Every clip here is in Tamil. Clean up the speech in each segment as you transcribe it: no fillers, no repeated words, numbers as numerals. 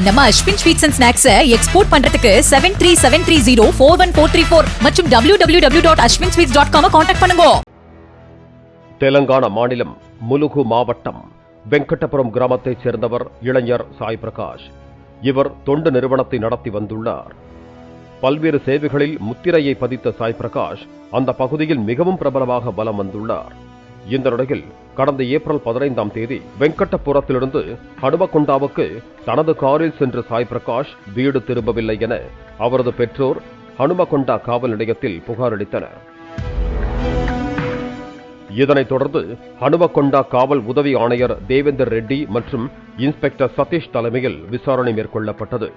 நம்ம Ashwin sweets and snacks export பண்றதுக்கு 7373041434 மற்றும் www.ashwinsweets.com கான்டாக்ட் பண்ணுங்க. தெலங்கானா மாநிலம் முலுகு மாவட்டம் வெங்கடபுரம் கிராமத்தைச் சேர்ந்தவர் இளைஞர் சாய் பிரகாஷ். இவர் தொண்டு நிறுவனத்தை நடத்தி வந்துள்ளார். பல்வேறு சேவைகளில் முத்திரையை பதித்த சாய் பிரகாஷ் அந்த பகுதியில் மிகவும் பிரபலமாக வலம் வந்துள்ளார். இந்த நிலையில் கடந்த ஏப்ரல் 15ஆம் தேதி வெங்கடபுரத்திலிருந்து ஹனுமகொண்டாவுக்கு தனது காரில் சென்ற சாய் பிரகாஷ் வீடு திரும்பவில்லை என அவரது பெற்றோர் ஹனுமகொண்டா காவல் நிலையத்தில் புகார் அளித்தனர். இதனைத் தொடர்ந்து ஹனுமகொண்டா காவல் உதவி ஆணையர் தேவேந்தர் ரெட்டி மற்றும் இன்ஸ்பெக்டர் சதீஷ் தலைமையில் விசாரணை மேற்கொள்ளப்பட்டது.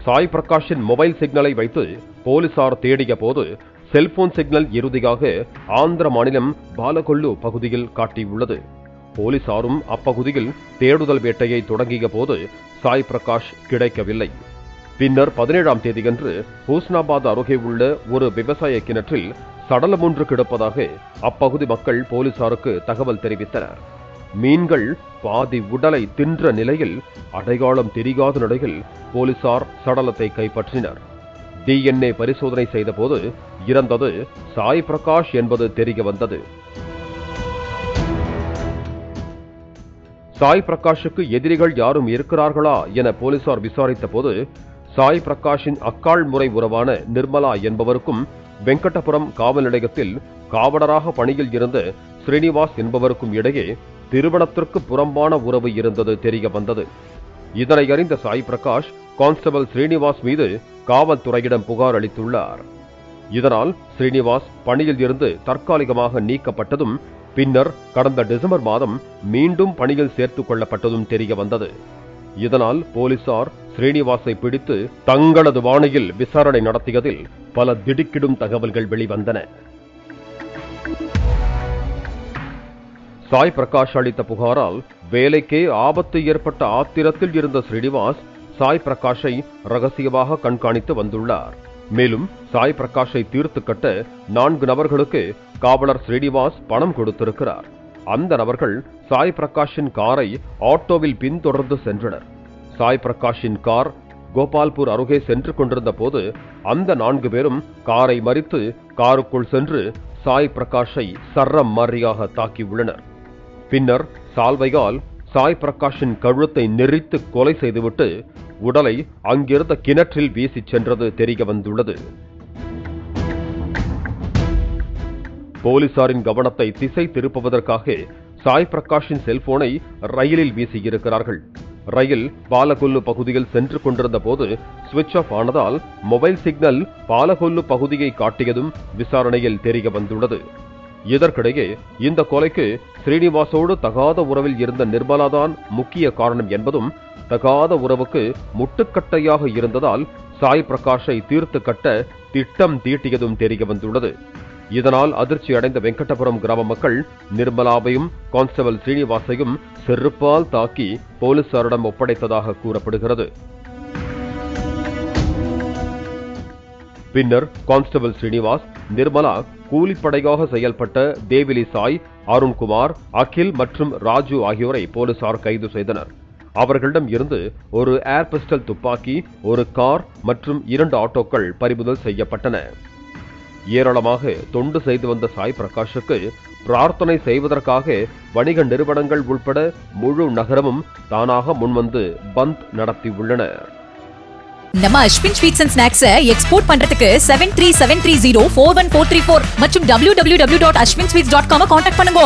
சாய் பிரகாஷின் மொபைல் சிக்னலை வைத்து போலீசார் தேடிய போது செல்போன் சிக்னல் இறுதியாக ஆந்திர மாநிலம் பாலகொல்லு பகுதியில் காட்டியுள்ளது. போலீசாரும் அப்பகுதியில் தேடுதல் வேட்டையை தொடங்கிய போது சாய் பிரகாஷ் கிடைக்கவில்லை. பின்னர் 17ஆம் தேதியன்று ஹூஸ்னாபாத் அருகே உள்ள ஒரு விவசாய கிணற்றில் சடலம் ஒன்று கிடப்பதாக அப்பகுதி மக்கள் போலீசாருக்கு தகவல் தெரிவித்தனர். மீன்கள் பாதி உடலை தின்ற நிலையில் அடையாளம் தெரியாத நிலையில் போலீசார் சடலத்தை கைப்பற்றினர். DNA பரிசோதனை செய்தபோது இறந்தது சாய் பிரகாஷ் என்பது தெரிய வந்தது. சாய் பிரகாஷுக்கு எதிரிகள் யாரும் இருக்கிறார்களா என போலீசார் விசாரித்த போது சாய் பிரகாஷின் அக்காள் முறை உறவான நிர்மலா என்பவருக்கும் வெங்கடபுரம் காவல் நிலையத்தில் காவலராக பணியில் இருந்த ஸ்ரீனிவாஸ் என்பவருக்கும் இடையே திருமணத்திற்கு புறம்பான உறவு இருந்தது தெரிய வந்தது. இதனை அறிந்த சாய் பிரகாஷ் கான்ஸ்டபிள் ஸ்ரீனிவாஸ் மீது காவல்துறையிடம் புகார் அளித்துள்ளார். இதனால் ஸ்ரீனிவாஸ் பணியில் இருந்து தற்காலிகமாக நீக்கப்பட்டதும் பின்னர் கடந்த டிசம்பர் மாதம் மீண்டும் பணியில் சேர்த்துக் கொள்ளப்பட்டதும் தெரிய வந்தது. இதனால் போலீசார் ஸ்ரீனிவாசை பிடித்து தங்களது வாணியில் விசாரணை நடத்தியதில் பல திடுக்கிடும் தகவல்கள் வெளிவந்தன. சாய் பிரகாஷ் அளித்த புகாரால் வேலைக்கே ஆபத்து ஏற்பட்ட ஆத்திரத்தில் இருந்த ஸ்ரீனிவாஸ் சாய் பிரகாஷை ரகசியமாக கண்காணித்து வந்துள்ளார். மேலும் சாய் பிரகாஷை தீர்த்து கட்ட 4 நபர்களுக்கு காவலர் ஸ்ரீனிவாஸ் பணம் கொடுத்திருக்கிறார். அந்த நபர்கள் சாய் பிரகாஷின் காரை ஆட்டோவில் பின்தொடர்ந்து சென்றனர். சாய் பிரகாஷின் கார் கோபால்பூர் அருகே சென்று கொண்டிருந்த போது அந்த 4 பேரும் காரை மறித்து காருக்குள் சென்று சாய் பிரகாஷை சர்ரம் மாறியாக தாக்கியுள்ளனர். பின்னர் சால்வையால் சாய் பிரகாஷின் கழுத்தை நெரித்து கொலை செய்துவிட்டு உடலை அங்கிருந்த கிணற்றில் வீசிச் சென்றது தெரிய வந்துள்ளது. போலீசாரின் கவனத்தை திசை திருப்புவதற்காக சாய் பிரகாஷின் செல்போனை ரயிலில் வீசியிருக்கிறார்கள். ரயில் பாலகொல்லு பகுதியில் சென்று கொண்டிருந்த போது சுவிட்ச் ஆஃப் ஆனதால் மொபைல் சிக்னல் பாலகொல்லு பகுதியை காட்டியதும் விசாரணையில் தெரிய வந்துள்ளது. இதற்கிடையே இந்த கொலைக்கு ஸ்ரீனிவாசோடு தகாத உறவில் இருந்த நிர்மலாதான் முக்கிய காரணம் என்பதும் தகாத உறவுக்கு முட்டுக்கட்டையாக இருந்ததால் சாய் பிரகாஷை தீர்த்து கட்ட திட்டம் தீட்டியதும் தெரிய வந்துள்ளது. இதனால் அதிர்ச்சி அடைந்த வெங்கடபுரம் கிராம மக்கள் நிர்மலாவையும் கான்ஸ்டபிள் ஸ்ரீனிவாசையும் செருப்பால் தாக்கி போலீசாரிடம் ஒப்படைத்ததாக கூறப்படுகிறது. பின்னர் கான்ஸ்டபிள் ஸ்ரீனிவாஸ், நிர்மலா, கூலிப்படையாக செயல்பட்ட தேவிலி சாய், அருண்குமார், அகில் மற்றும் ராஜு ஆகியோரை போலீசார் கைது செய்தனர். அவர்களிடம் இருந்து ஒரு ஏர் பிஸ்டல் துப்பாக்கி, ஒரு கார் மற்றும் 2 ஆட்டோக்கள் பறிமுதல் செய்யப்பட்டன. ஏராளமாக தொண்டு செய்து வந்த சாய் பிரகாஷுக்கு பிரார்த்தனை செய்வதற்காக வணிக நிறுவனங்கள் உட்பட முழு நகரமும் தானாக முன்வந்து பந்த் நடத்தியுள்ளனர். நம்ம Ashwin sweets and snacks export பண்றதுக்கு 7373041434 மற்றும் www.ashwinsweets.com கான்டாக்ட் பண்ணுங்க.